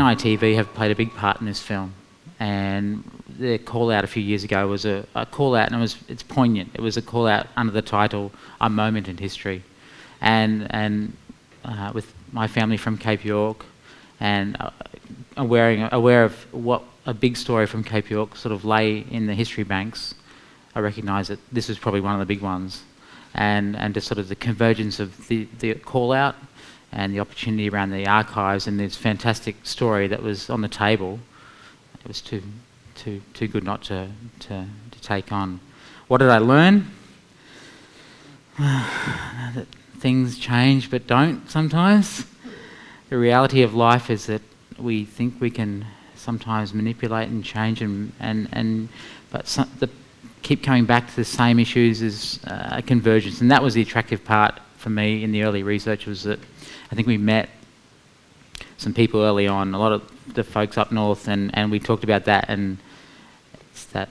NITV have played a big part in this film, and their call out a few years ago was a call out, and it's poignant. It was a call out under the title "A Moment in History," and with my family from Cape York, and aware of what a big story from Cape York sort of lay in the history banks, I recognised that this was probably one of the big ones, and just sort of the convergence of the call out and the opportunity around the archives and this fantastic story that was on the table. It was too good not to take on. What did I learn? That things change but don't sometimes. The reality of life is that we think we can sometimes manipulate and change but keep coming back to the same issues as a convergence. And that was the attractive part for me in the early research, was that I think we met some people early on, a lot of the folks up north, and we talked about that, and it's that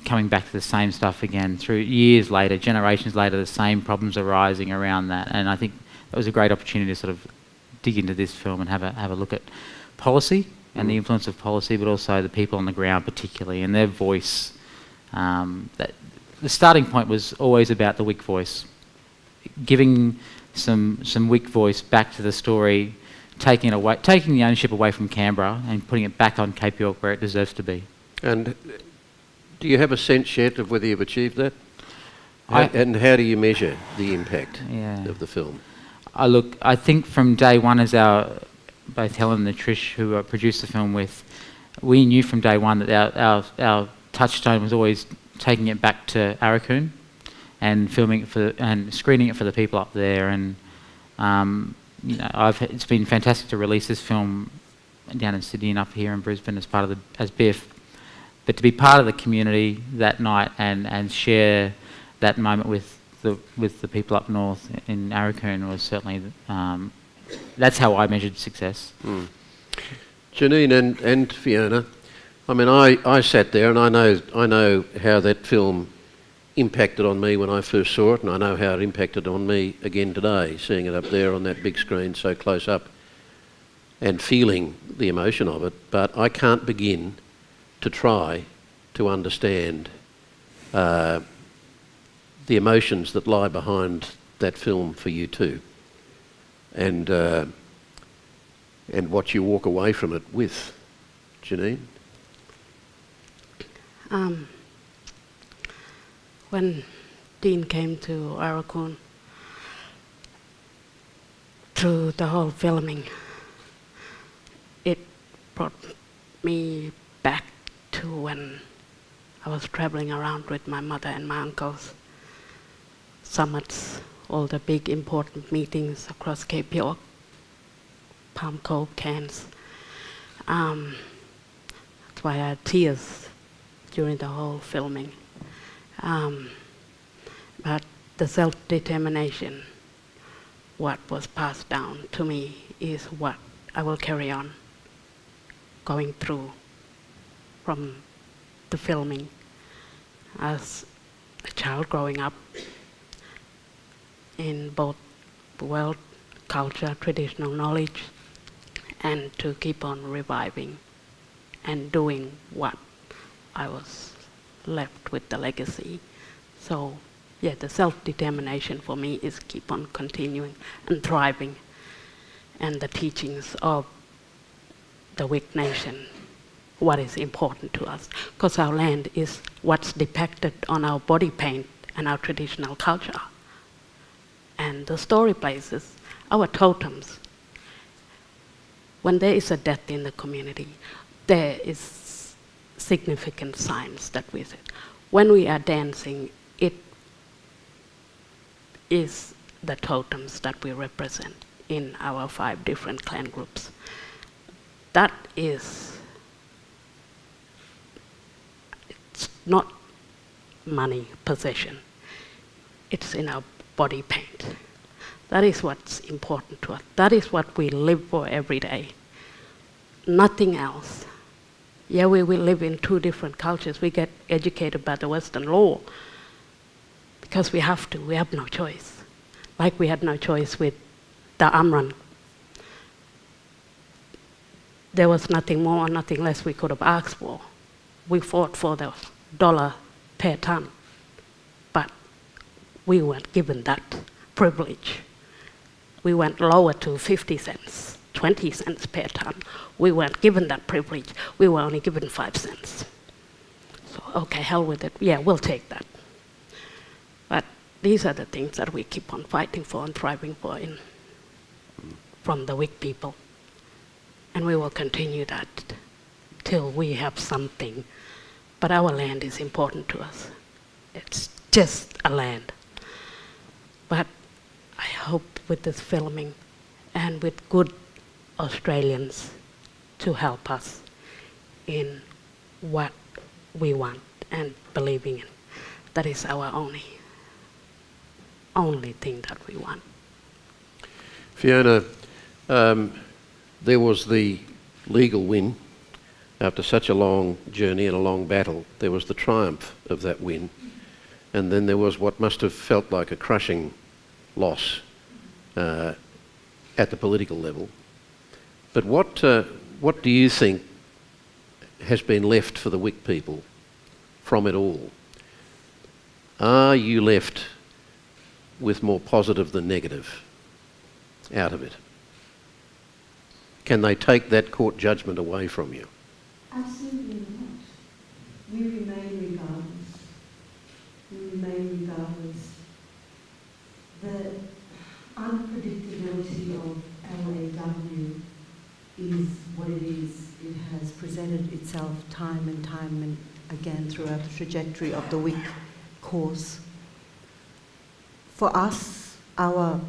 coming back to the same stuff again through years later, generations later, the same problems arising around that. And I think that was a great opportunity to sort of dig into this film and have a look at policy and the influence of policy, but also the people on the ground particularly, and their voice. That the starting point was always about the weak voice, giving some weak voice back to the story, taking the ownership away from Canberra and putting it back on Cape York where it deserves to be. And do you have a sense yet of whether you've achieved that? And how do you measure the impact of the film? I think from day one, as both Helen and Trish, who I produced the film with, we knew from day one that our touchstone was always taking it back to Arakoon and filming it and screening it for the people up there. And it's been fantastic to release this film down in Sydney and up here in Brisbane as BIFF, but to be part of the community that night and share that moment with the people up north in Arakoon was certainly that's how I measured success. Janine and Fiona, I mean, I sat there and I know how that film impacted on me when I first saw it, and I know how it impacted on me again today, seeing it up there on that big screen so close up and feeling the emotion of it. But I can't begin to try to understand the emotions that lie behind that film for you too, and what you walk away from it with. Janine? When Dean came to Arakoon, through the whole filming, it brought me back to when I was traveling around with my mother and my uncles, summits, all the big important meetings across Cape York, Palm Cove, Cairns. That's why I had tears during the whole filming. But the self-determination, what was passed down to me, is what I will carry on going through from the filming as a child growing up in both world, culture, traditional knowledge, and to keep on reviving and doing what I was left with, the legacy. So yeah, the self-determination for me is keep on continuing and thriving, and the teachings of the weak nation, what is important to us, because our land is what's depicted on our body paint and our traditional culture. And the story places, our totems. When there is a death in the community, there is significant signs that we see. When we are dancing, it is the totems that we represent in our 5 different clan groups. That is, it's not money, possession. It's in our body paint. That is what's important to us. That is what we live for every day. Nothing else. Yeah, we will live in 2 different cultures. We get educated by the Western law because we have to. We have no choice. Like we had no choice with the Amran. there was nothing more or nothing less we could have asked for. We fought for the dollar per ton, but we weren't given that privilege. We went lower to 50 cents, 20 cents per ton. We weren't given that privilege. We were only given 5 cents. So, okay, hell with it. Yeah, we'll take that. But these are the things that we keep on fighting for and thriving for from the weak people. And we will continue that till we have something. But our land is important to us. It's just a land. But I hope with this filming and with good Australians to help us in what we want and believing in. That is our only thing that we want. Fiona, there was the legal win. After such a long journey and a long battle, there was the triumph of that win. And then there was what must have felt like a crushing loss at the political level. But what do you think has been left for the Wik people from it all? Are you left with more positive than negative out of it? Can they take that court judgment away from you? Absolutely not. We remain regardless. We remain regardless. The unpredictability of LAW is what it is. It has presented itself time and again throughout the trajectory of the Wik course. For us, our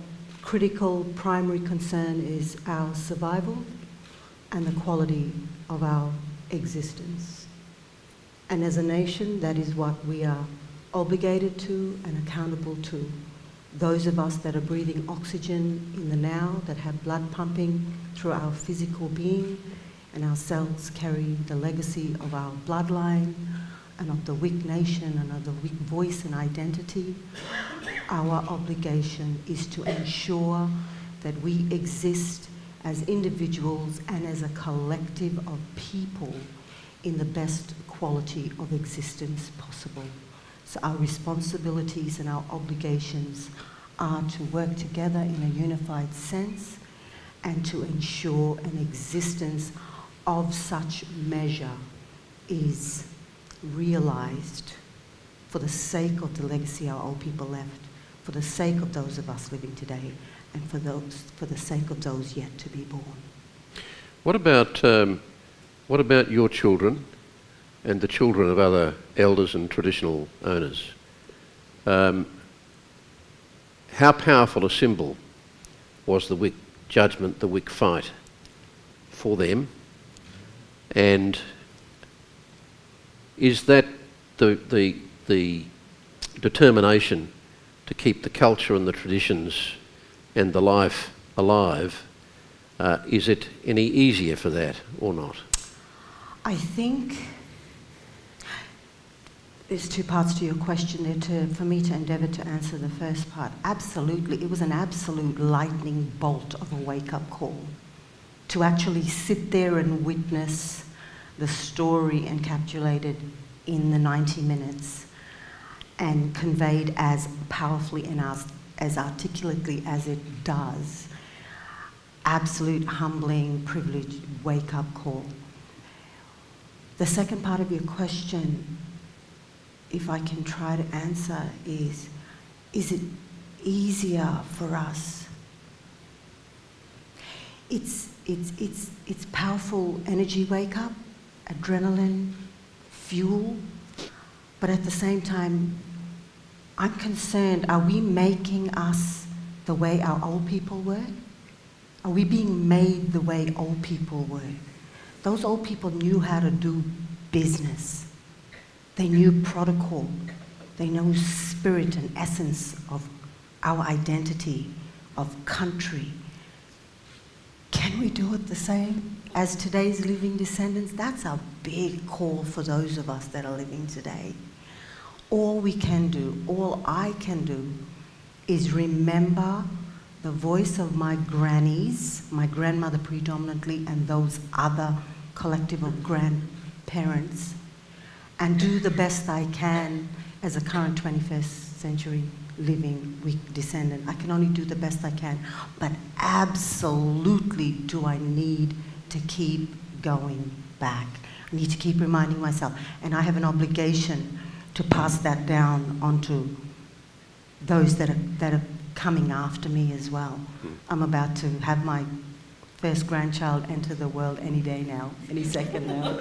critical primary concern is our survival and the quality of our existence. And as a nation, that is what we are obligated to and accountable to. Those of us that are breathing oxygen in the now, that have blood pumping through our physical being, and our cells carry the legacy of our bloodline and of the Wik nation and of the Wik voice and identity. Our obligation is to ensure that we exist as individuals and as a collective of people in the best quality of existence possible. So our responsibilities and our obligations are to work together in a unified sense and to ensure an existence of such measure is realised for the sake of the legacy our old people left, for the sake of those of us living today, and for the sake of those yet to be born. What about your children and the children of other elders and traditional owners? How powerful a symbol was the Wik judgment, the Wik fight for them? And is that the determination to keep the culture and the traditions and the life alive, is it any easier for that or not? I think there's two parts to your question there. For me to endeavour to answer the first part, absolutely, it was an absolute lightning bolt of a wake-up call to actually sit there and witness the story encapsulated in the 90 minutes and conveyed as powerfully and as articulately as it does. Absolute humbling, privileged wake-up call. The second part of your question, if I can try to answer, is it easier for us? It's powerful energy wake-up, adrenaline, fuel, but at the same time, I'm concerned, are we making us the way our old people were? Are we being made the way old people were? Those old people knew how to do business. They knew protocol. They knew spirit and essence of our identity, of country. Can we do it the same as today's living descendants? That's a big call for those of us that are living today. All we can do, all I can do, is remember the voice of my grannies, my grandmother predominantly, and those other collective of grandparents, and do the best I can as a current 21st century living weak descendant. I can only do the best I can, but absolutely do I need to keep going back. I need to keep reminding myself, and I have an obligation to pass that down onto those that are coming after me as well. I'm about to have my first grandchild enter the world any day now, any second now.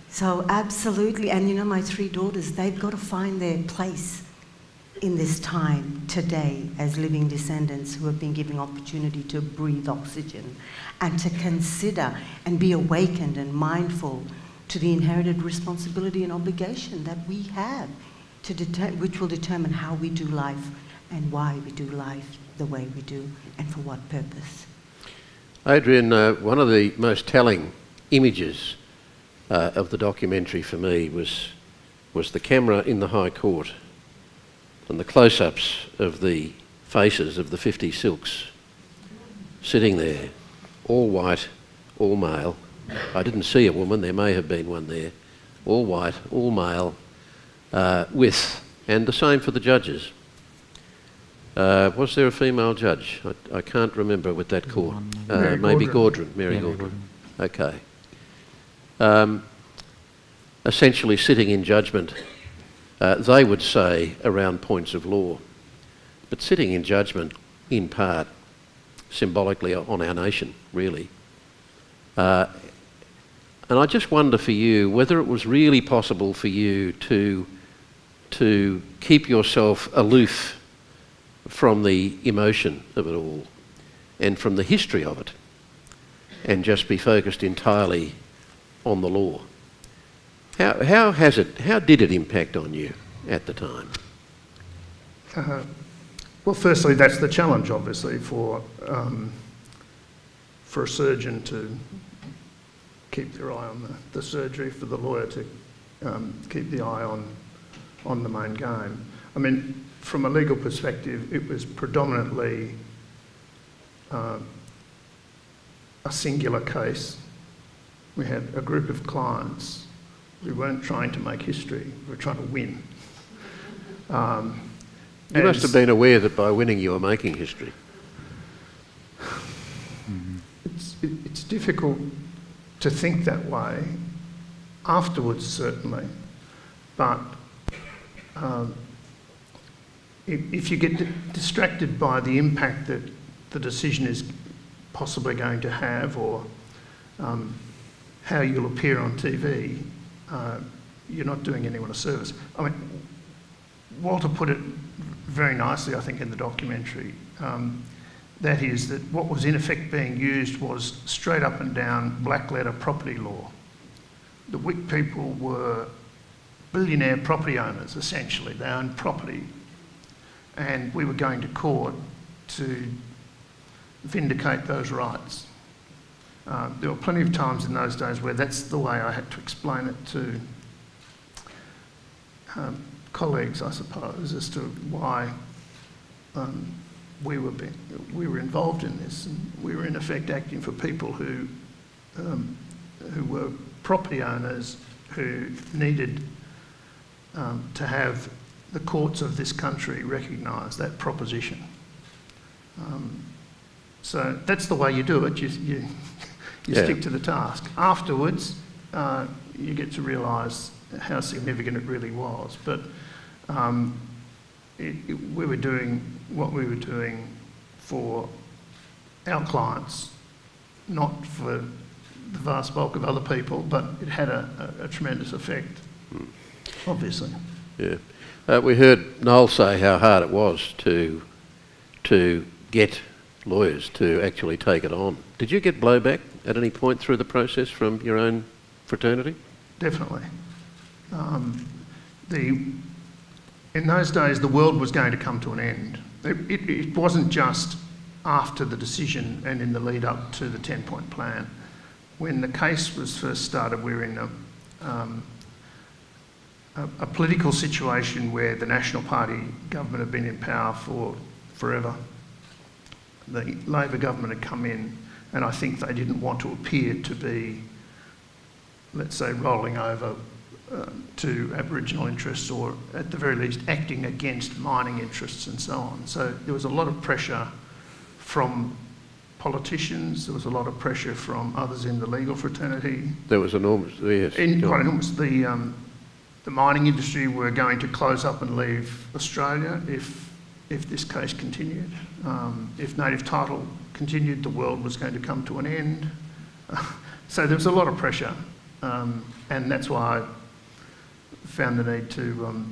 So absolutely, and you know, my 3 daughters, they've got to find their place in this time today as living descendants who have been given opportunity to breathe oxygen and to consider and be awakened and mindful to the inherited responsibility and obligation that we have, which will determine how we do life and why we do life the way we do and for what purpose. Adrian, one of the most telling images of the documentary for me was the camera in the High Court and the close-ups of the faces of the 50 silks sitting there, all white, all male. I didn't see a woman, there may have been one there. All white, all male, and the same for the judges. Was there a female judge? I can't remember with that court. Maybe Gaudron, Mary Gaudron. Okay. Essentially sitting in judgment, they would say, around points of law, but sitting in judgment in part symbolically on our nation, really. And I just wonder for you whether it was really possible for you to keep yourself aloof from the emotion of it all and from the history of it and just be focused entirely on the law. How did it impact on you at the time? Well, firstly, that's the challenge, obviously, for a surgeon to keep their eye on the surgery, for the lawyer to keep the eye on the main game. I mean, from a legal perspective, it was predominantly a singular case. We had a group of clients. We weren't trying to make history, we were trying to win. You must have been aware that by winning you were making history. It's difficult to think that way, afterwards certainly, but if you get distracted by the impact that the decision is possibly going to have, or how you'll appear on TV, you're not doing anyone a service. I mean, Walter put it very nicely, I think, in the documentary. That is that what was in effect being used was straight up and down black letter property law. The Whig people were billionaire property owners, essentially. They owned property. And we were going to court to vindicate those rights. There were plenty of times in those days where that's the way I had to explain it to colleagues, I suppose, as to why we were involved in this, and we were in effect acting for people who were property owners who needed to have the courts of this country recognise that proposition. So that's the way you do it. You stick to the task. Afterwards, you get to realise how significant it really was. But we were doing what we were doing for our clients, not for the vast bulk of other people, but it had a tremendous effect, obviously. Yeah. We heard Noel say how hard it was to get lawyers to actually take it on. Did you get blowback at any point through the process from your own fraternity? Definitely. In those days, the world was going to come to an end. It wasn't just after the decision and in the lead up to the 10-point plan. When the case was first started, we were in a political situation where the National Party government had been in power for forever. The Labor government had come in, and I think they didn't want to appear to be, let's say, rolling over to Aboriginal interests, or at the very least acting against mining interests and so on. So there was a lot of pressure from politicians, there was a lot of pressure from others in the legal fraternity. There was enormous, yes. Quite enormous. The mining industry were going to close up and leave Australia if this case continued. If native title continued, the world was going to come to an end. So there was a lot of pressure, and that's why I found the need to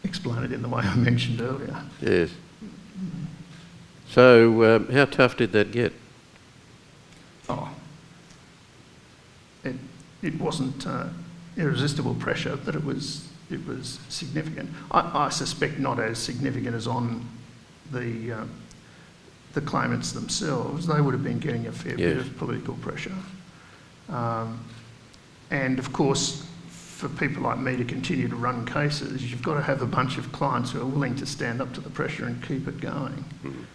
explain it in the way I mentioned earlier. Yes. So how tough did that get? Oh, it wasn't irresistible pressure, but it was significant. I suspect not as significant as on the claimants themselves. They would have been getting a fair bit of political pressure, and of course, for people like me to continue to run cases, you've got to have a bunch of clients who are willing to stand up to the pressure and keep it going.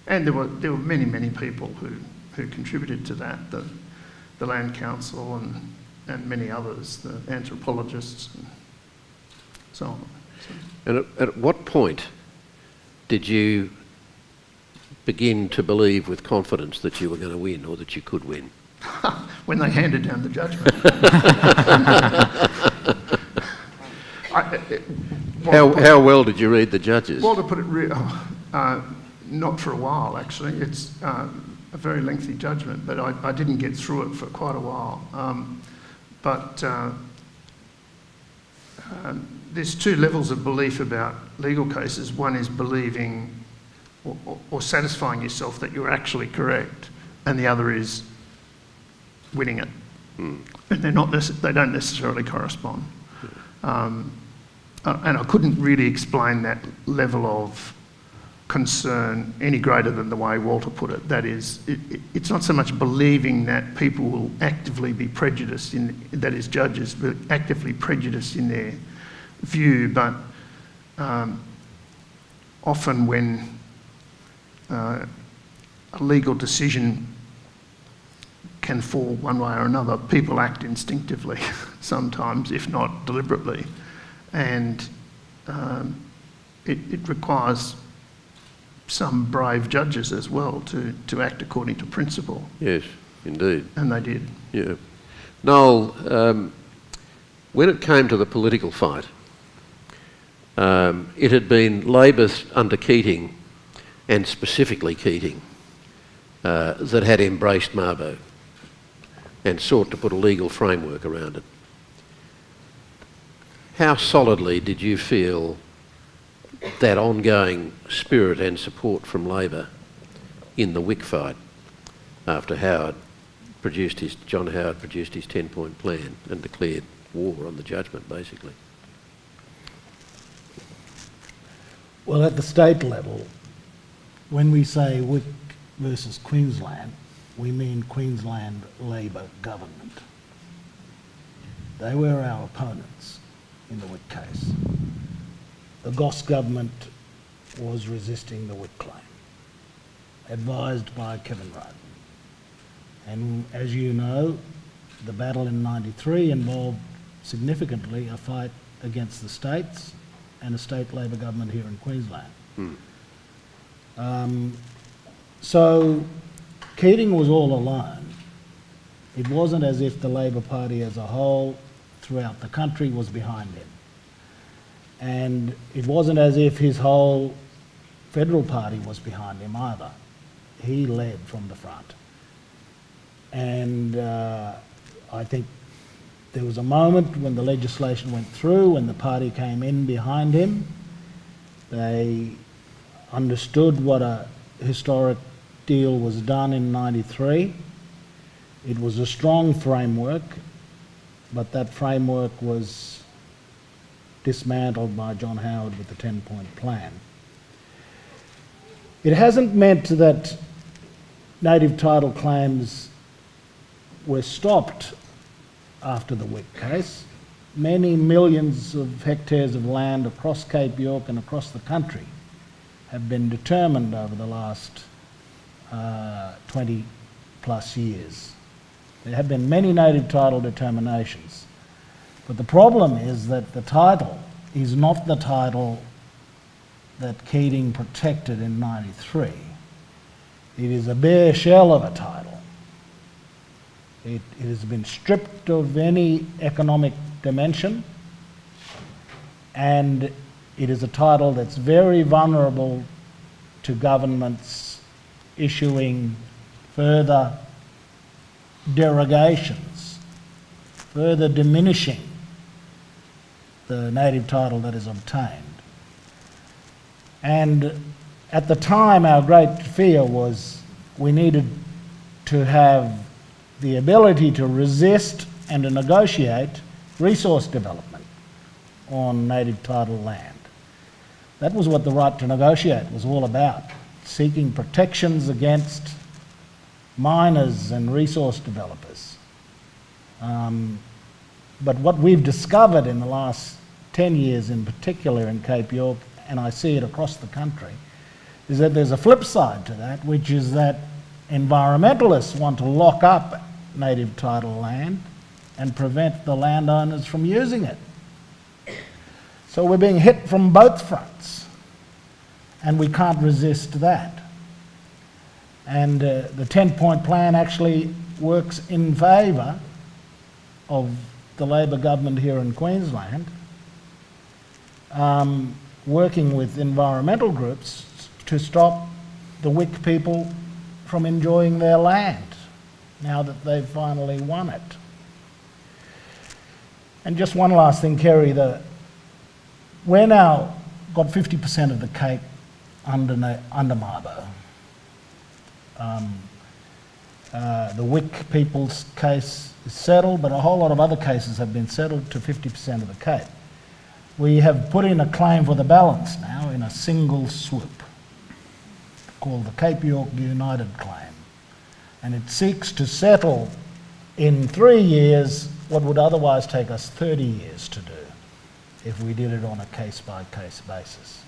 And there were many people who contributed to that. The Land Council and many others, the anthropologists and so on. And at what point did you begin to believe with confidence that you were going to win, or that you could win? When they handed down the judgment. How well did you read the judges? Well, to put it not for a while, actually. It's a very lengthy judgment, but I didn't get through it for quite a while. There's two levels of belief about legal cases. One is believing or satisfying yourself that you're actually correct, and the other is winning it. And they don't necessarily correspond. And I couldn't really explain that level of concern any greater than the way Walter put it. That is, it's not so much believing that people will actively be prejudiced, that is judges, but actively prejudiced in their view, but often when a legal decision can fall one way or another, people act instinctively sometimes, if not deliberately. And it requires some brave judges as well to act according to principle. Yes, indeed. And they did. Yeah. Noel, when it came to the political fight, it had been Labor under Keating, and specifically Keating, that had embraced Mabo and sought to put a legal framework around it. How solidly did you feel that ongoing spirit and support from Labor in the Wick fight after John Howard produced his 10-point plan and declared war on the judgment, basically? Well, at the state level, when we say Wick versus Queensland, we mean Queensland Labor government. They were our opponents in the Wick case. The Goss government was resisting the Wick claim, advised by Kevin Rudd. And as you know, the battle in '93 involved significantly a fight against the states and a state Labor government here in Queensland. So Keating was all alone. It wasn't as if the Labor Party as a whole throughout the country was behind him. And it wasn't as if his whole federal party was behind him either. He led from the front. And I think there was a moment when the legislation went through and the party came in behind him. They understood what a historic deal was done in '93. It was a strong framework, but that framework was dismantled by John Howard with the 10-point plan. It hasn't meant that native title claims were stopped after the Wick case. Many millions of hectares of land across Cape York and across the country have been determined over the last 20 plus years. There have been many native title determinations, but the problem is that the title is not the title that Keating protected in '93. It is a bare shell of a title. It has been stripped of any economic dimension, and it is a title that's very vulnerable to governments issuing further derogations, further diminishing the native title that is obtained. And at the time, our great fear was we needed to have the ability to resist and to negotiate resource development on native title land. That was what the right to negotiate was all about, seeking protections against miners and resource developers. But what we've discovered in the last 10 years in particular in Cape York, and I see it across the country, is that there's a flip side to that, which is that environmentalists want to lock up native title land and prevent the landowners from using it. So we're being hit from both fronts, and we can't resist that. And the 10-point plan actually works in favour of the Labor government here in Queensland, working with environmental groups to stop the Wick people from enjoying their land now that they've finally won it. And just one last thing, Kerry, we're now got 50% of the Cape under Mabo. The Wick people's case is settled, but a whole lot of other cases have been settled to 50% of the Cape. We have put in a claim for the balance now in a single swoop called the Cape York United Claim, and it seeks to settle in 3 years what would otherwise take us 30 years to do if we did it on a case-by-case basis.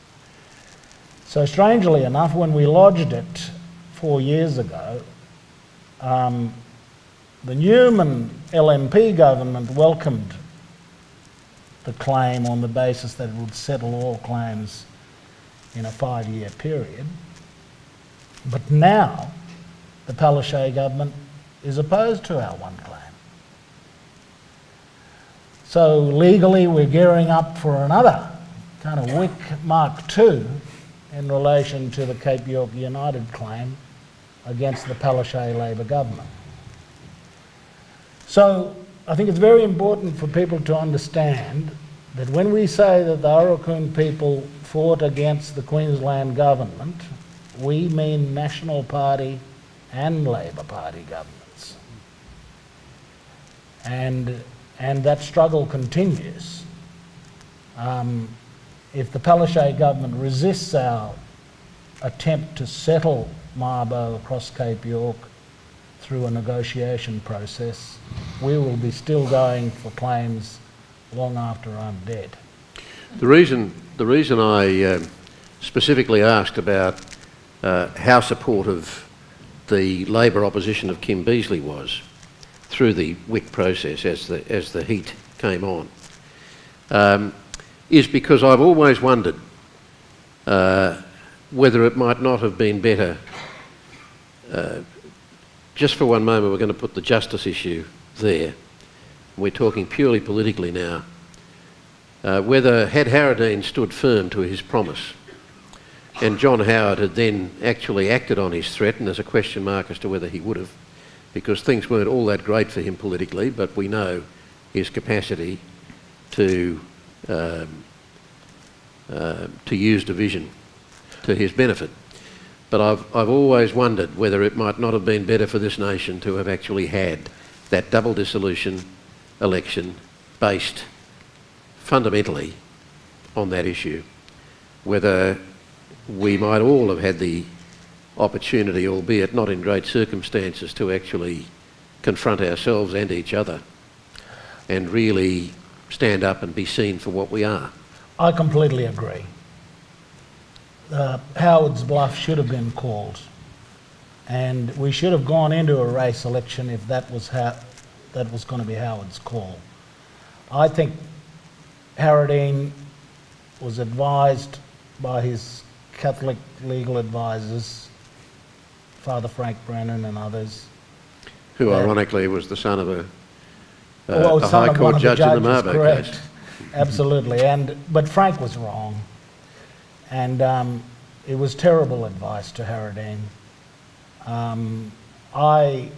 So strangely enough, when we lodged it 4 years ago, the Newman LNP government welcomed the claim on the basis that it would settle all claims in a 5-year period. But now the Palaszczuk government is opposed to our one claim. So legally we're gearing up for another kind of Wick Mark II in relation to the Cape York United claim against the Palaszczuk Labor government. So I think it's very important for people to understand that when we say that the Arakan people fought against the Queensland government, we mean National Party and Labor Party governments. And that struggle continues. If the Palaszczuk government resists our attempt to settle Mabo across Cape York through a negotiation process, we will be still going for claims long after I'm dead. The reason I specifically asked about how supportive the Labor opposition of Kim Beazley was through the Wick process as the heat came on is because I've always wondered whether it might not have been better, just for one moment we're going to put the justice issue there, we're talking purely politically now, whether had Harradine stood firm to his promise and John Howard had then actually acted on his threat, and there's a question mark as to whether he would have, because things weren't all that great for him politically, but we know his capacity to use division to his benefit. But I've always wondered whether it might not have been better for this nation to have actually had that double dissolution election based fundamentally on that issue, whether we might all have had the opportunity, albeit not in great circumstances, to actually confront ourselves and each other and really stand up and be seen for what we are. I completely agree. Howard's Bluff should have been called, and we should have gone into a race election if that was going to be Howard's call. I think Harradine was advised by his Catholic legal advisors, Father Frank Brennan and others. Who ironically was the son of a son High of one Court of the judge in the judges, Marbo correct. case. Absolutely, but Frank was wrong, and it was terrible advice to Harradine. I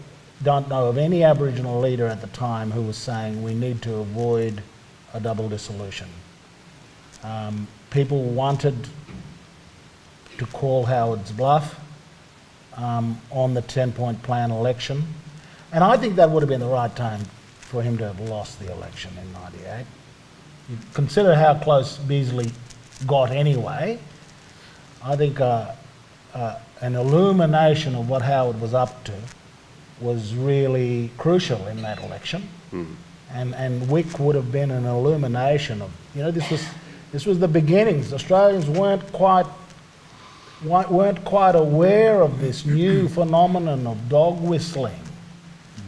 don't know of any Aboriginal leader at the time who was saying we need to avoid a double dissolution. People wanted to call Howard's bluff on the 10-point plan election, and I think that would have been the right time for him to have lost the election in '98. You consider how close Beazley got anyway. I think an illumination of what Howard was up to was really crucial in that election. And Wick would have been an illumination of, this was the beginnings. Australians weren't quite aware of this new phenomenon of dog whistling.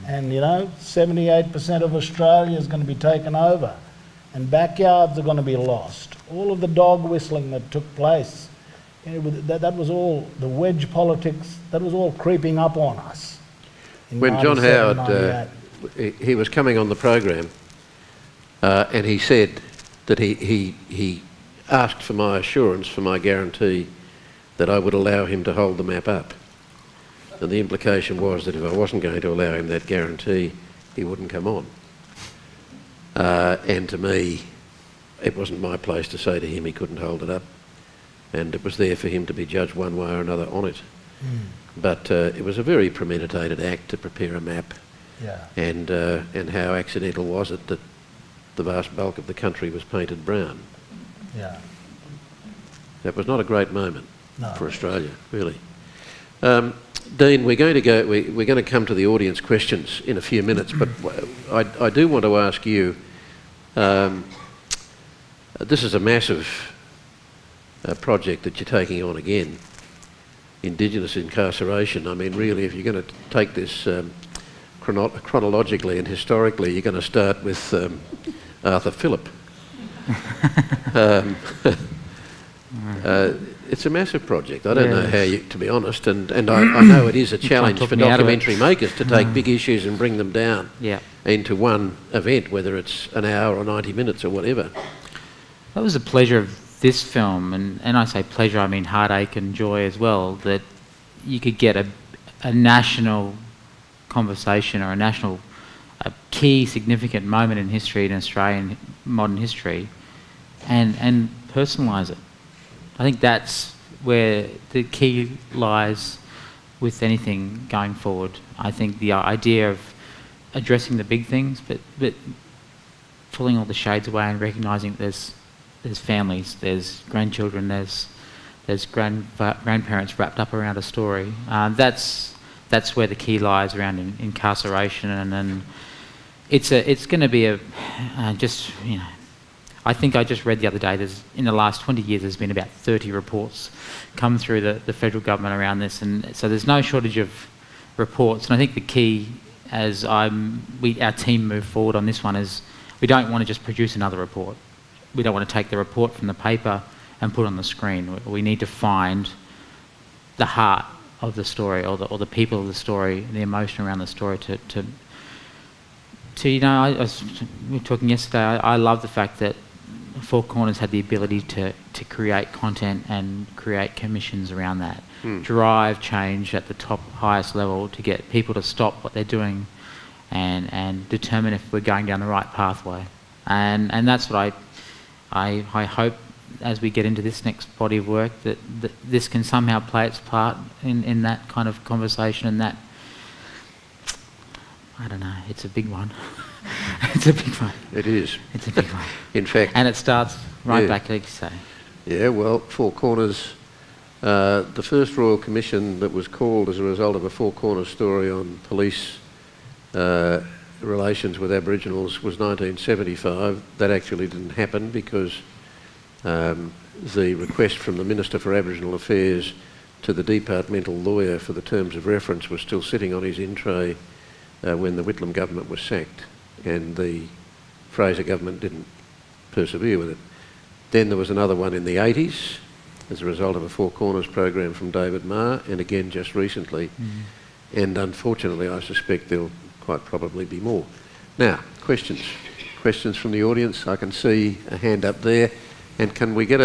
And 78% of Australia is going to be taken over, and backyards are going to be lost. All of the dog whistling that took place, that was all the wedge politics. That was all creeping up on us. When John Howard, he was coming on the program, and he said that he asked for my assurance, for my guarantee, that I would allow him to hold the map up. And the implication was that if I wasn't going to allow him that guarantee, he wouldn't come on. And to me, it wasn't my place to say to him he couldn't hold it up. And it was there for him to be judged one way or another on it. But it was a very premeditated act to prepare a map. Yeah. And how accidental was it that the vast bulk of the country was painted brown? Yeah. That was not a great moment No. for Australia, really. Dean, we're going to come to the audience questions in a few minutes, but I do want to ask you. This is a massive project that you're taking on again. Indigenous incarceration. I mean, really, if you're going to take this chronologically and historically, you're going to start with Arthur Phillip. It's a massive project. I don't know how you, to be honest, and I know it is a challenge for documentary makers to take big issues and bring them down into one event, whether it's an hour or 90 minutes or whatever. That was the pleasure of this film, and I say pleasure, I mean heartache and joy as well, that you could get a national conversation or a key significant moment in history, in Australian modern history, and personalise it. I think that's where the key lies with anything going forward. I think the idea of addressing the big things, but pulling all the shades away and recognising that there's families, there's grandchildren, there's grandparents wrapped up around a story. That's where the key lies around incarceration, and it's going to be I think I just read the other day, in the last 20 years there's been about 30 reports come through the federal government around this, and so there's no shortage of reports. And I think the key, as our team move forward on this one, is we don't want to just produce another report. We don't want to take the report from the paper and put it on the screen. We need to find the heart of the story, or the people of the story, the emotion around the story. We were talking yesterday. I love the fact that Four Corners had the ability to create content and create commissions around that, drive change at the highest level to get people to stop what they're doing and determine if we're going down the right pathway. And that's what I hope, as we get into this next body of work, that this can somehow play its part in that kind of conversation, and that, I don't know, it's a big one. It's a big one. It is. It's a big one. In fact... And it starts right back, like you say. Yeah, well, Four Corners, the first Royal Commission that was called as a result of a Four Corners story on police relations with Aboriginals was 1975. That actually didn't happen because the request from the Minister for Aboriginal Affairs to the departmental lawyer for the terms of reference was still sitting on his in tray when the Whitlam government was sacked, and the Fraser government didn't persevere with it. Then there was another one in the 80s as a result of a Four Corners program from David Marr, and again just recently. And unfortunately, I suspect there'll quite probably be more. Now, questions? Questions from the audience? I can see a hand up there. And can we get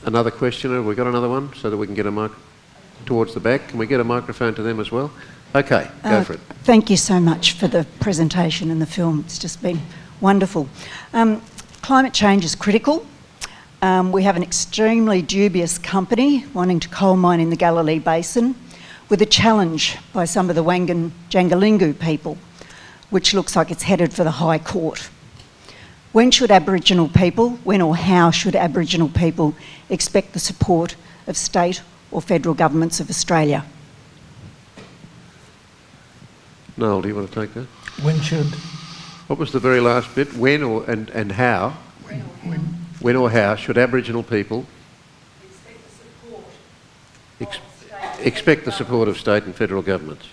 another question? Have we got another one so that we can get a mic towards the back? Can we get a microphone to them as well? Okay, go for it. Thank you so much for the presentation and the film. It's just been wonderful. Climate change is critical. We have an extremely dubious company wanting to coal mine in the Galilee Basin with a challenge by some of the Wangan Jangalingu people, which looks like it's headed for the High Court. When or how should Aboriginal people expect the support of state or federal governments of Australia? Noel, do you want to take that? When should? What was the very last bit? When or and how? When or how should Aboriginal people expect the support of state and federal governments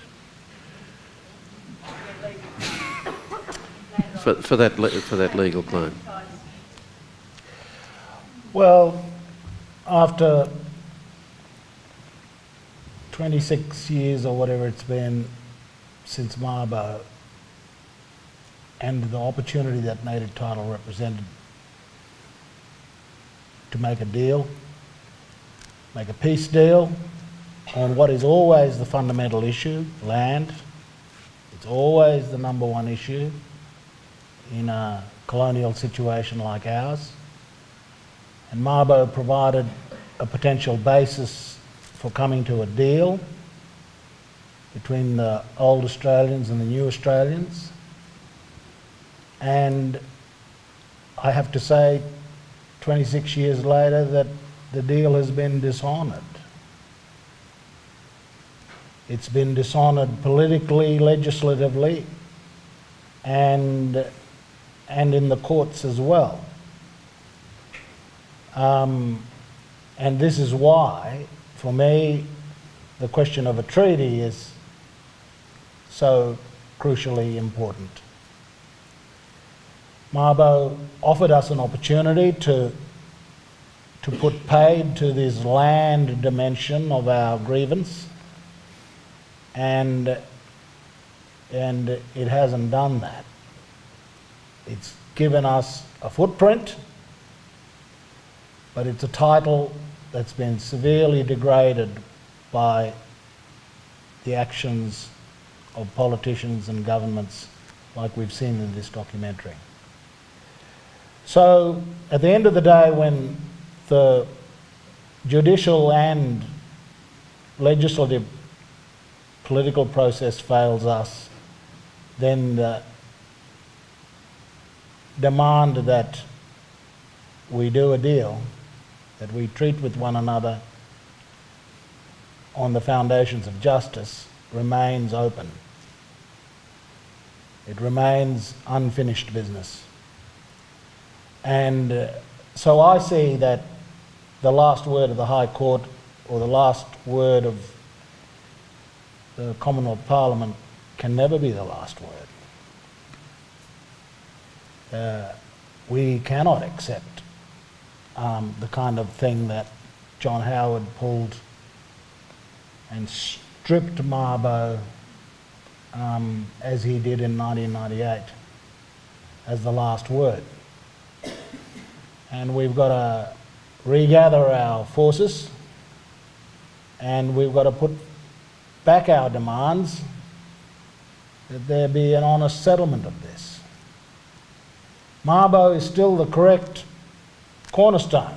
for that legal claim? Well, after 26 years or whatever it's been since Mabo, and the opportunity that native title represented to make a deal, make a peace deal on what is always the fundamental issue, land. It's always the number one issue in a colonial situation like ours. And Mabo provided a potential basis for coming to a deal between the old Australians and the new Australians. And I have to say, 26 years later, that the deal has been dishonoured. It's been dishonoured politically, legislatively, and in the courts as well. And this is why, for me, the question of a treaty is so crucially important. Mabo offered us an opportunity to put paid to this land dimension of our grievance, and it hasn't done that. It's given us a footprint, but it's a title that's been severely degraded by the actions of politicians and governments like we've seen in this documentary. So at the end of the day, when the judicial and legislative political process fails us, then the demand that we do a deal, that we treat with one another on the foundations of justice, remains open. It remains unfinished business. And so I see that the last word of the High Court, or the last word of the Commonwealth Parliament, can never be the last word. We cannot accept the kind of thing that John Howard pulled and stripped Mabo as he did in 1998 as the last word. And we've got to regather our forces, and we've got to put back our demands that there be an honest settlement of this. Mabo is still the correct cornerstone,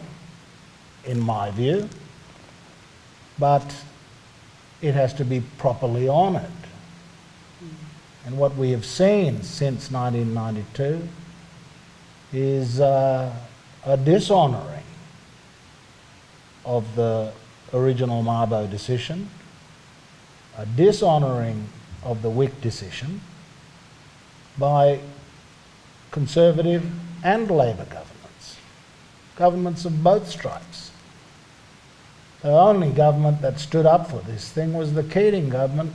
in my view, but it has to be properly honoured. And what we have seen since 1992 is a dishonouring of the original Mabo decision, a dishonouring of the Wick decision by Conservative and Labor governments. governments of both stripes. The only government that stood up for this thing was the Keating government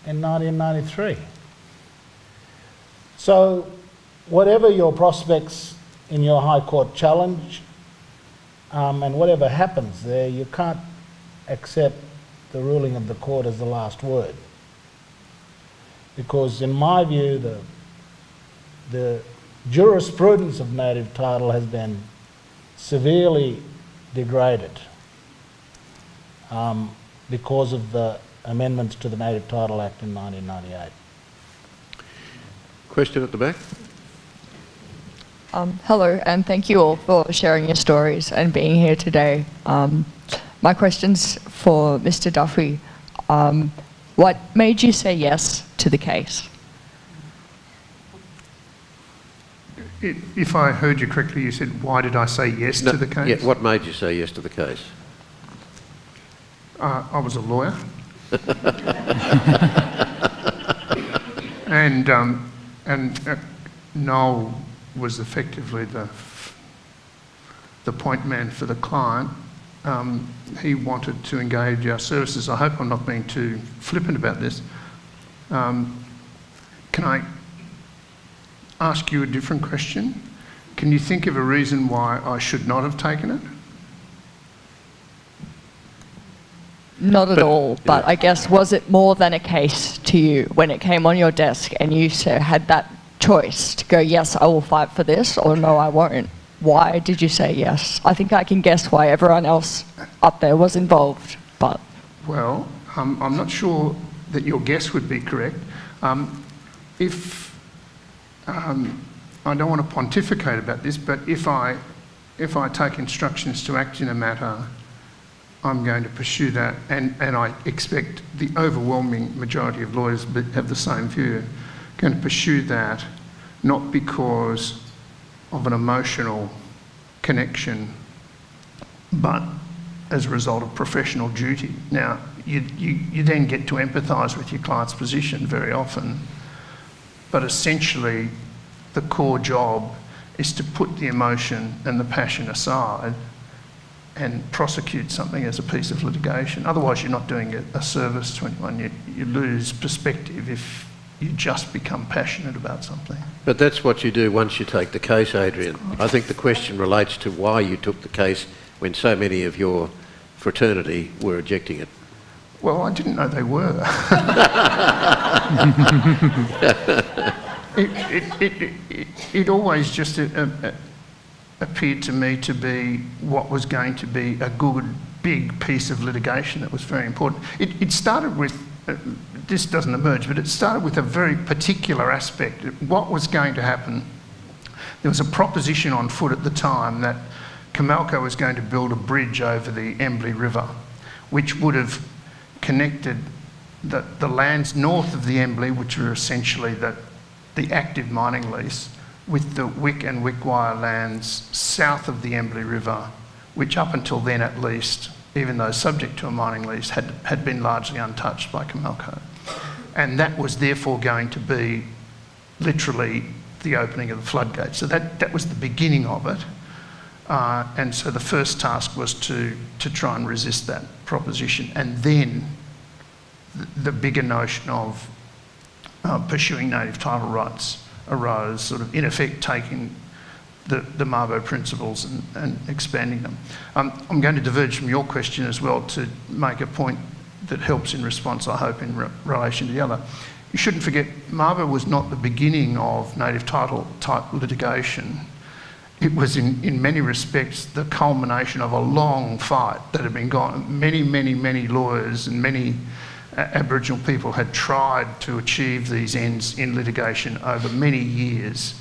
in 1993. So whatever your prospects in your High Court challenge, and whatever happens there, you can't accept the ruling of the court as the last word. Because in my view, the jurisprudence of native title has been severely degraded because of the amendments to the Native Title Act in 1998. Question at the back. Hello, and thank you all for sharing your stories and being here today. My question's for Mr. Duffy. What made you say yes to the case? If I heard you correctly, you said, why did I say yes to the case? Yeah, what made you say yes to the case? I was a lawyer. and Noel was effectively the point man for the client. He wanted to engage our services. I hope I'm not being too flippant about this. Can I ask you a different question? Can you think of a reason why I should not have taken it? Not at all, but I guess, was it more than a case to you when it came on your desk and you had that choice to go, yes, I will fight for this, or no, I won't? Why did you say yes? I think I can guess why everyone else up there was involved, but... Well, I'm not sure that your guess would be correct. I don't want to pontificate about this, but if I take instructions to act in a matter, I'm going to pursue that, and I expect the overwhelming majority of lawyers have the same view. Going to pursue that, not because of an emotional connection, but as a result of professional duty. Now, you then get to empathise with your client's position very often, but essentially the core job is to put the emotion and the passion aside and prosecute something as a piece of litigation. Otherwise, you're not doing a service to anyone. You lose perspective if you just become passionate about something. But that's what you do once you take the case, Adrian. I think the question relates to why you took the case when so many of your fraternity were rejecting it. Well, I didn't know they were. It always just appeared to me to be what was going to be a good, big piece of litigation that was very important. It started with, this doesn't emerge, but it started with a very particular aspect. What was going to happen? There was a proposition on foot at the time that Comalco was going to build a bridge over the Embley River, which would have connected the lands north of the Embley, which were essentially the active mining lease, with the Wick and Wickwire lands south of the Embley River, which up until then at least, even though subject to a mining lease, had been largely untouched by Comalco. And that was therefore going to be literally the opening of the floodgates. So that was the beginning of it. And so the first task was to try and resist that proposition. And then the bigger notion of pursuing native title rights arose, sort of in effect taking the Mabo principles and expanding them. I'm going to diverge from your question as well to make a point that helps in response, I hope, in relation to the other. You shouldn't forget, Mabo was not the beginning of native title type litigation. It was in many respects the culmination of a long fight that had been gone. Many lawyers and many Aboriginal people had tried to achieve these ends in litigation over many years.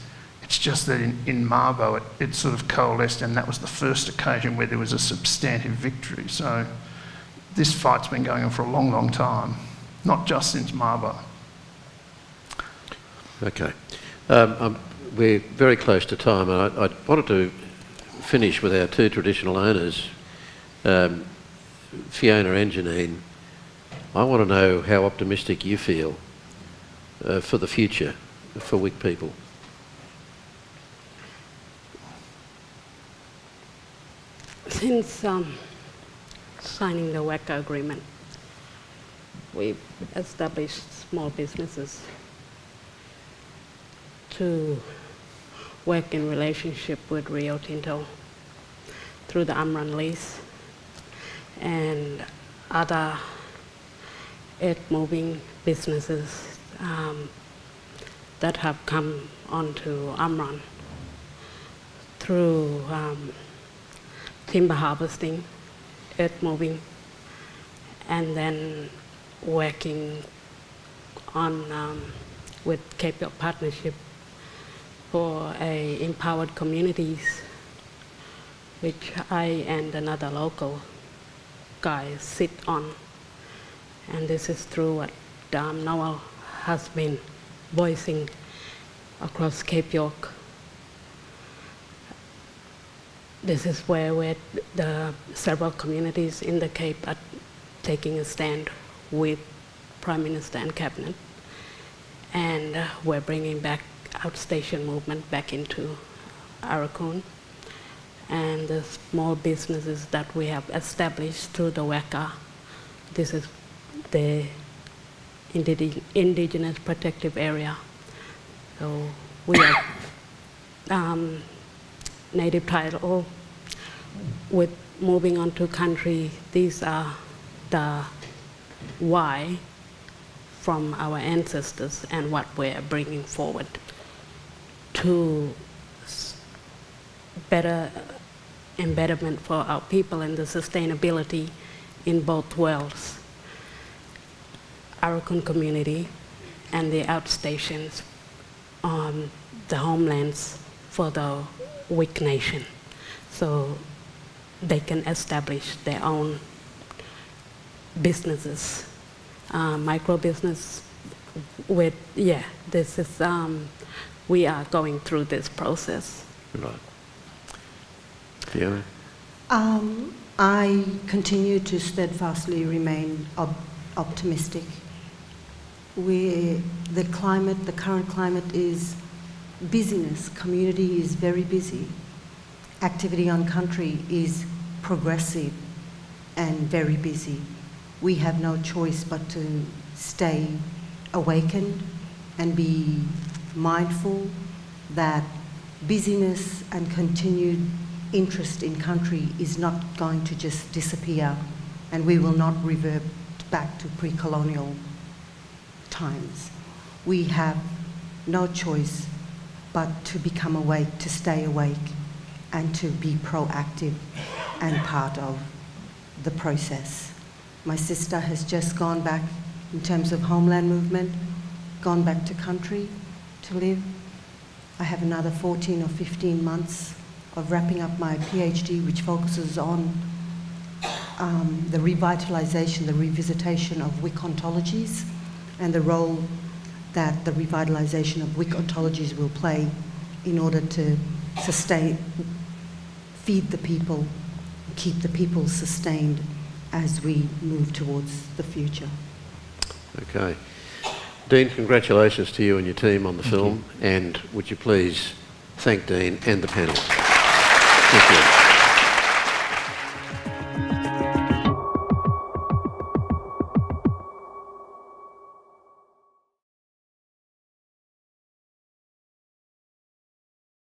It's just that in Mabo it sort of coalesced, and that was the first occasion where there was a substantive victory. So this fight's been going on for a long, long time, not just since Mabo. Okay. We're very close to time, and I wanted to finish with our two traditional owners, Fiona and Janine. I want to know how optimistic you feel for the future for Wick people. Since signing the WACA agreement, we've established small businesses to work in relationship with Rio Tinto through the Amran lease and other earth-moving businesses that have come onto Amran through timber harvesting, earth-moving, and then working on with Cape York Partnership for empowered communities, which I and another local guy sit on. And this is through what Noel has been voicing across Cape York. This is where the several communities in the Cape are taking a stand with Prime Minister and Cabinet. And we're bringing back outstation movement back into Arakoon. And the small businesses that we have established through the WACA, this is the Indigenous Protective Area. So we have native title. With moving on to country, these are the why from our ancestors and what we're bringing forward to better embedment for our people and the sustainability in both worlds, Arakoon community and the outstations on the homelands for the weak nation, so they can establish their own businesses, micro business with, this is, we are going through this process. Right. Fiona? I continue to steadfastly remain optimistic. The current climate is busyness. Community is very busy. Activity on country is progressive and very busy. We have no choice but to stay awakened and be mindful that busyness and continued interest in country is not going to just disappear, and we will not revert back to pre-colonial times. We have no choice but to become awake, to stay awake, and to be proactive and part of the process. My sister has just gone back, in terms of homeland movement, gone back to country to live. I have another 14 or 15 months of wrapping up my PhD, which focuses on the revitalisation, the revisitation of WIC ontologies and the role that the revitalisation of WIC ontologies will play in order to sustain, feed the people, keep the people sustained as we move towards the future. Okay. Dean, congratulations to you and your team on the film, and would you please thank Dean and the panel. Thank you.